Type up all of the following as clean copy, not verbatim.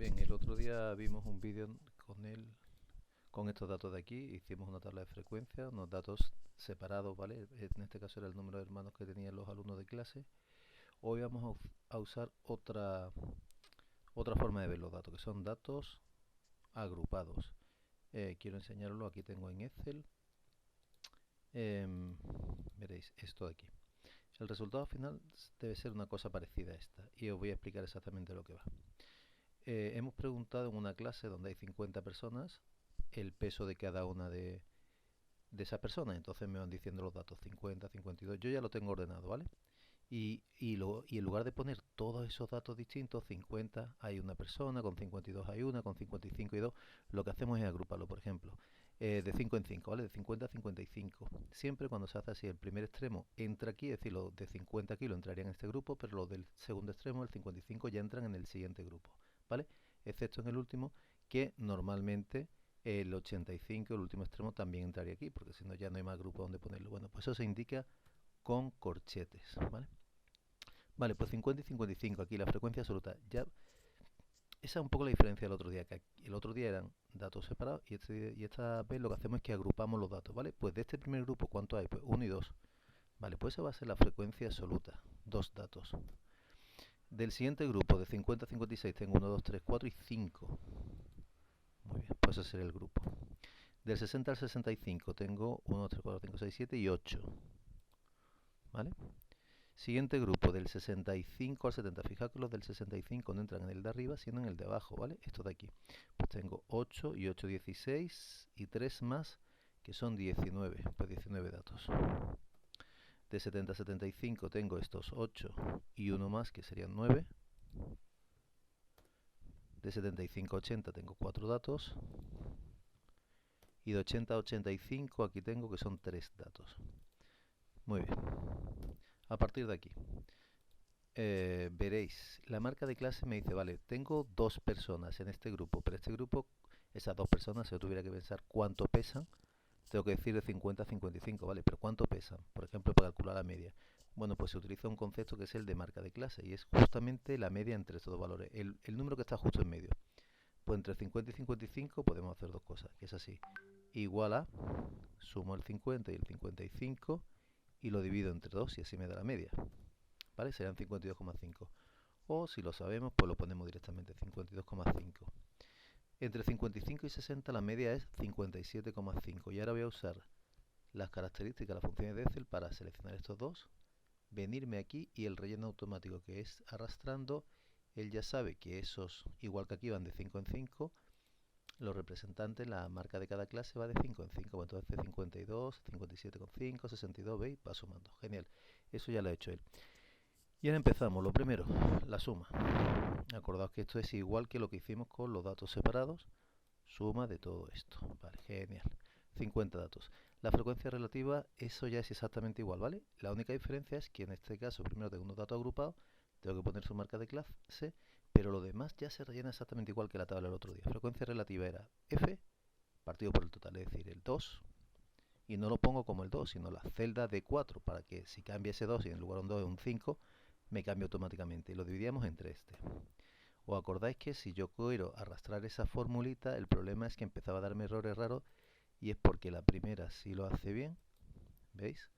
Bien, el otro día vimos un vídeo con estos datos de aquí, hicimos una tabla de frecuencia, unos datos separados, ¿vale? En este caso era el número de hermanos que tenían los alumnos de clase. Hoy vamos a usar otra forma de ver los datos, que son datos agrupados. Quiero enseñarlo, aquí tengo en Excel. Veréis esto de aquí. El resultado final debe ser una cosa parecida a esta y os voy a explicar exactamente lo que va. Hemos preguntado en una clase donde hay 50 personas el peso de cada una de esas personas. Entonces me van diciendo los datos 50, 52. Yo ya lo tengo ordenado, ¿vale? Y en lugar de poner todos esos datos distintos, 50 hay una persona, con 52 hay una, con 55 y dos, lo que hacemos es agruparlo, por ejemplo, de 5 en 5, ¿vale? De 50 a 55. Siempre cuando se hace así, el primer extremo entra aquí, es decir, los de 50 aquí lo entrarían en este grupo, pero los del segundo extremo, el 55, ya entran en el siguiente grupo, ¿vale? Excepto en el último, que normalmente el 85, el último extremo, también entraría aquí, porque si no ya no hay más grupo donde ponerlo. Bueno, pues eso se indica con corchetes, ¿vale? Vale, pues 50 y 55, aquí la frecuencia absoluta. Ya, esa es un poco la diferencia del otro día, que el otro día eran datos separados y esta vez lo que hacemos es que agrupamos los datos, ¿vale? Pues de este primer grupo, ¿cuánto hay? Pues 1 y 2. Vale, pues esa va a ser la frecuencia absoluta, dos datos. Del siguiente grupo, de 50 a 56, tengo 1, 2, 3, 4 y 5. Muy bien, pues ese sería el grupo. Del 60 al 65 tengo 1, 3, 4, 5, 6, 7 y 8. ¿Vale? Siguiente grupo, del 65 al 70. Fijaos que los del 65 no entran en el de arriba, sino en el de abajo, ¿vale? Esto de aquí. Pues tengo 8 y 8, 16 y 3 más, que son 19. Pues 19 datos. De 70 a 75 tengo estos 8 y 1 más, que serían 9. De 75 a 80 tengo 4 datos. Y de 80 a 85 aquí tengo que son 3 datos. Muy bien. A partir de aquí, veréis, la marca de clase me dice, vale, tengo 2 personas en este grupo, pero este grupo, esas 2 personas, si yo tuviera que pensar cuánto pesan, tengo que decir de 50 a 55, ¿vale? Pero ¿cuánto pesan? Por ejemplo, para calcular la media. Bueno, pues se utiliza un concepto que es el de marca de clase y es justamente la media entre estos dos valores, el número que está justo en medio. Pues entre 50 y 55 podemos hacer dos cosas, que es así. Igual a, sumo el 50 y el 55 y lo divido entre 2 y así me da la media. ¿Vale? Serán 52,5. O si lo sabemos, pues lo ponemos directamente 52,5. Entre 55 y 60 la media es 57,5. Y ahora voy a usar las características, las funciones de Excel para seleccionar estos dos, venirme aquí y el relleno automático que es arrastrando, él ya sabe que esos, igual que aquí van de 5 en 5, los representantes, la marca de cada clase va de 5 en 5, bueno, entonces 52, 57,5, 62, ¿veis? Va sumando, genial, eso ya lo ha hecho él. Y ahora empezamos, lo primero, la suma. Acordaos que esto es igual que lo que hicimos con los datos separados, suma de todo esto, vale, genial. 50 datos. La frecuencia relativa, eso ya es exactamente igual, ¿vale? La única diferencia es que en este caso primero tengo unos datos agrupados, tengo que poner su marca de clase, pero lo demás ya se rellena exactamente igual que la tabla del otro día. Frecuencia relativa era F partido por el total, es decir, el 2, y no lo pongo como el 2, sino la celda de 4, para que si cambia ese 2 y en lugar de un 2 es un 5, me cambia automáticamente. Y lo dividíamos entre este. ¿Os acordáis que si yo quiero arrastrar esa formulita, el problema es que empezaba a darme errores raros y es porque la primera sí lo hace bien, ¿veis?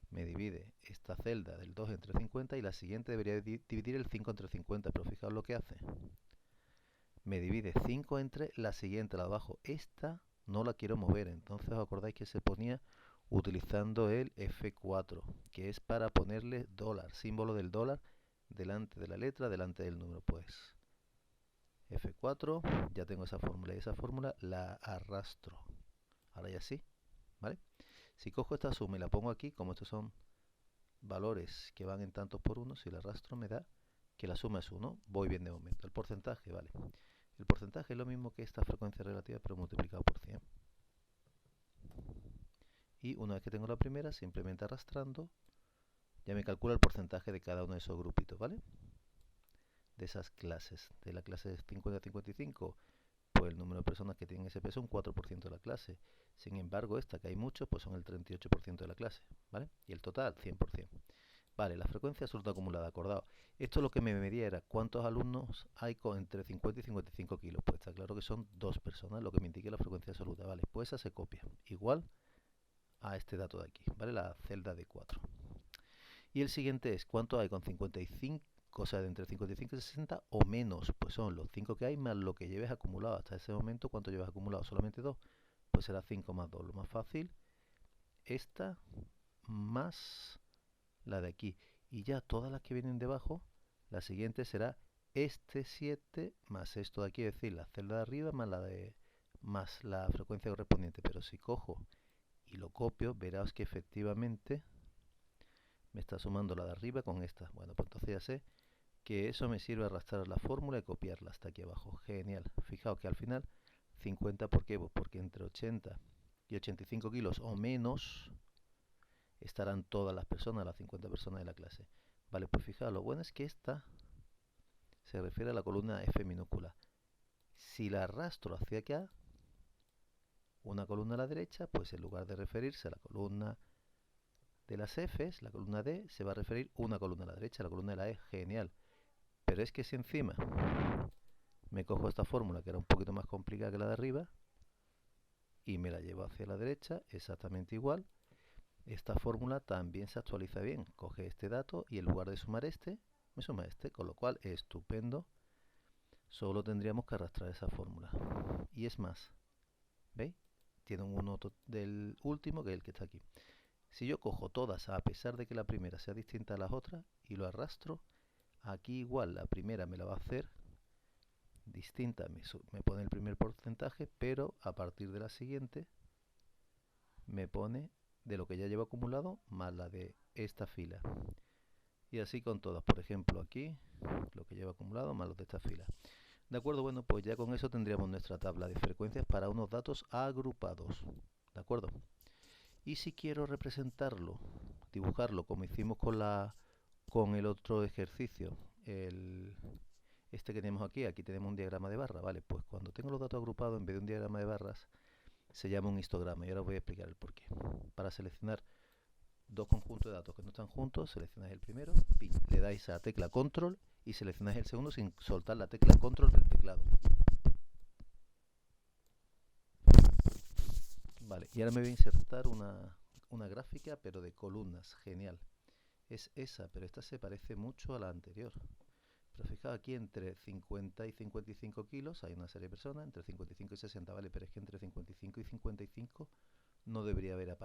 Me divide esta celda del 2 entre 50 y la siguiente debería dividir el 5 entre 50, pero fijaos lo que hace. Me divide 5 entre la siguiente, la de abajo. Esta no la quiero mover, entonces os acordáis que se ponía utilizando el F4, que es para ponerle dólar, símbolo del dólar, delante de la letra, delante del número. Pues F4, ya tengo esa fórmula y esa fórmula la arrastro. Ahora ya sí, ¿vale? Si cojo esta suma y la pongo aquí, como estos son valores que van en tantos por uno, si la arrastro me da que la suma es 1, voy bien de momento. El porcentaje, vale. El porcentaje es lo mismo que esta frecuencia relativa, pero multiplicado por 100. Y una vez que tengo la primera, simplemente arrastrando, ya me calcula el porcentaje de cada uno de esos grupitos, ¿vale? De esas clases. De la clase 50 a 55, pues el número de personas que tienen ese peso es un 4% de la clase. Sin embargo, esta que hay muchos, pues son el 38% de la clase, ¿vale? Y el total, 100%. Vale, la frecuencia absoluta acumulada, acordado. Esto lo que me medía era cuántos alumnos hay con entre 50 y 55 kilos. Pues está claro que son dos personas, lo que me indica la frecuencia absoluta. Vale, pues esa se copia. Igual a este dato de aquí, ¿vale? La celda de 4. Y el siguiente es cuánto hay con 55, o sea, de entre 55 y 60 o menos. Pues son los 5 que hay más lo que lleves acumulado. Hasta ese momento, ¿cuánto llevas acumulado? Solamente 2. Pues será 5 más 2. Lo más fácil, esta más la de aquí. Y ya todas las que vienen debajo, la siguiente será este 7 más esto de aquí, es decir, la celda de arriba más la frecuencia correspondiente. Pero si cojo y lo copio, verás que efectivamente me está sumando la de arriba con esta. Bueno, pues entonces ya sé que eso me sirve arrastrar la fórmula y copiarla hasta aquí abajo. Genial. Fijaos que al final 50, ¿por qué? Pues porque entre 80 y 85 kilos o menos estarán todas las personas, las 50 personas de la clase. Vale, pues fijaos, lo bueno es que esta se refiere a la columna F minúscula. Si la arrastro hacia acá, una columna a la derecha, pues en lugar de referirse a la columna de las Fs, la columna D, se va a referir una columna a la derecha, la columna de la E. Genial. Pero es que si encima me cojo esta fórmula, que era un poquito más complicada que la de arriba, y me la llevo hacia la derecha, exactamente igual, esta fórmula también se actualiza bien. Coge este dato y en lugar de sumar este, me suma este, con lo cual estupendo. Solo tendríamos que arrastrar esa fórmula. Y es más, ¿veis? Tiene un 1 del último, que es el que está aquí. Si yo cojo todas, a pesar de que la primera sea distinta a las otras, y lo arrastro, aquí igual la primera me la va a hacer distinta, me pone el primer porcentaje, pero a partir de la siguiente me pone de lo que ya llevo acumulado más la de esta fila. Y así con todas. Por ejemplo, aquí lo que llevo acumulado más los de esta fila. De acuerdo, bueno, pues ya con eso tendríamos nuestra tabla de frecuencias para unos datos agrupados. ¿De acuerdo? Y si quiero representarlo, dibujarlo como hicimos con el otro ejercicio, este que tenemos aquí, aquí tenemos un diagrama de barra, ¿vale? Pues cuando tengo los datos agrupados, en vez de un diagrama de barras, se llama un histograma. Y ahora os voy a explicar el porqué. Para seleccionar dos conjuntos de datos que no están juntos, seleccionáis el primero, pin, le dais a la tecla control y seleccionáis el segundo sin soltar la tecla control del teclado. Vale, y ahora me voy a insertar una gráfica, pero de columnas. Genial. Es esa, pero esta se parece mucho a la anterior. Pero fijaos aquí entre 50 y 55 kilos hay una serie de personas, entre 55 y 60, vale, pero es que entre 55 y 55 no debería haber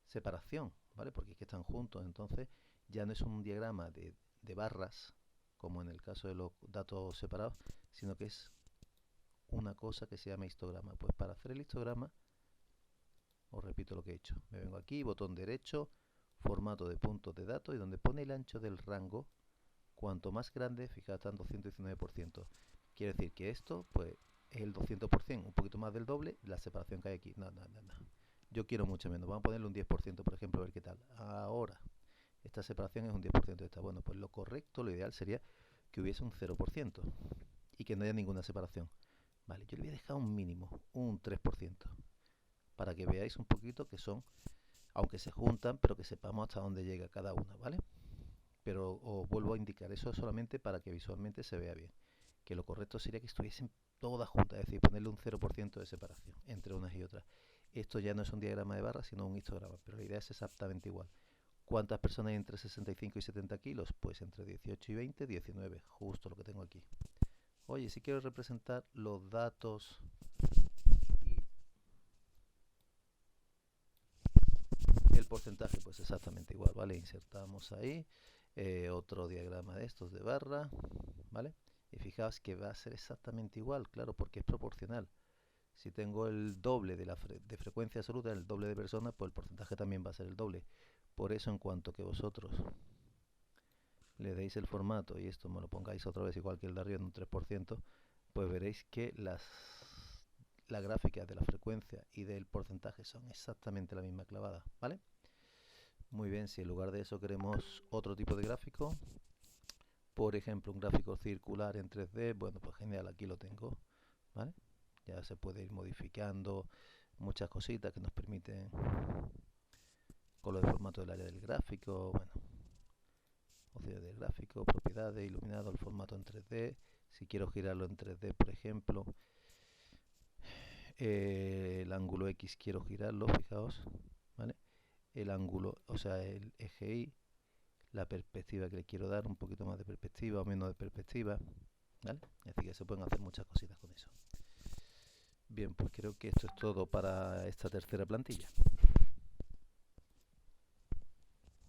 separación, ¿vale? Porque es que están juntos, entonces ya no es un diagrama de barras, como en el caso de los datos separados, sino que es una cosa que se llama histograma. Pues para hacer el histograma, os repito lo que he hecho. Me vengo aquí, botón derecho, formato de puntos de datos, y donde pone el ancho del rango, cuanto más grande, fijaos, está en 219%. Quiere decir que esto, pues, es el 200%, un poquito más del doble, la separación que hay aquí. No, no, no, no. Yo quiero mucho menos. Vamos a ponerle un 10%, por ejemplo, a ver qué tal. Ahora, esta separación es un 10% de esta. Bueno, pues lo correcto, lo ideal sería que hubiese un 0% y que no haya ninguna separación. Vale, yo le voy a dejar un mínimo, un 3%, para que veáis un poquito que son, aunque se juntan, pero que sepamos hasta dónde llega cada una, ¿vale? Pero os vuelvo a indicar, eso solamente para que visualmente se vea bien. Que lo correcto sería que estuviesen todas juntas, es decir, ponerle un 0% de separación entre unas y otras. Esto ya no es un diagrama de barras, sino un histograma, pero la idea es exactamente igual. ¿Cuántas personas hay entre 65 y 70 kilos? Pues entre 18 y 20, 19, justo lo que tengo aquí. Oye, si quiero representar los datos y el porcentaje, pues exactamente igual, ¿vale? Insertamos ahí otro diagrama de estos de barra, ¿vale? Y fijaos que va a ser exactamente igual, claro, porque es proporcional. Si tengo el doble de frecuencia absoluta, el doble de personas, pues el porcentaje también va a ser el doble. Por eso, en cuanto que vosotros le deis el formato y esto me lo pongáis otra vez igual que el de arriba en un 3%, pues veréis que la gráfica de la frecuencia y del porcentaje son exactamente la misma clavada, ¿vale? Muy bien, si en lugar de eso queremos otro tipo de gráfico, por ejemplo un gráfico circular en 3D, bueno, pues genial, aquí lo tengo, ¿vale? Ya se puede ir modificando muchas cositas que nos permiten con lo del formato del área del gráfico, bueno, opciones de gráfico, propiedades, iluminado, el formato en 3D, si quiero girarlo en 3D, por ejemplo, el ángulo X quiero girarlo, fijaos, ¿vale? El ángulo, o sea, el eje Y, la perspectiva que le quiero dar, un poquito más de perspectiva o menos de perspectiva, ¿vale? Es decir, que se pueden hacer muchas cositas con eso. Bien, pues creo que esto es todo para esta tercera plantilla.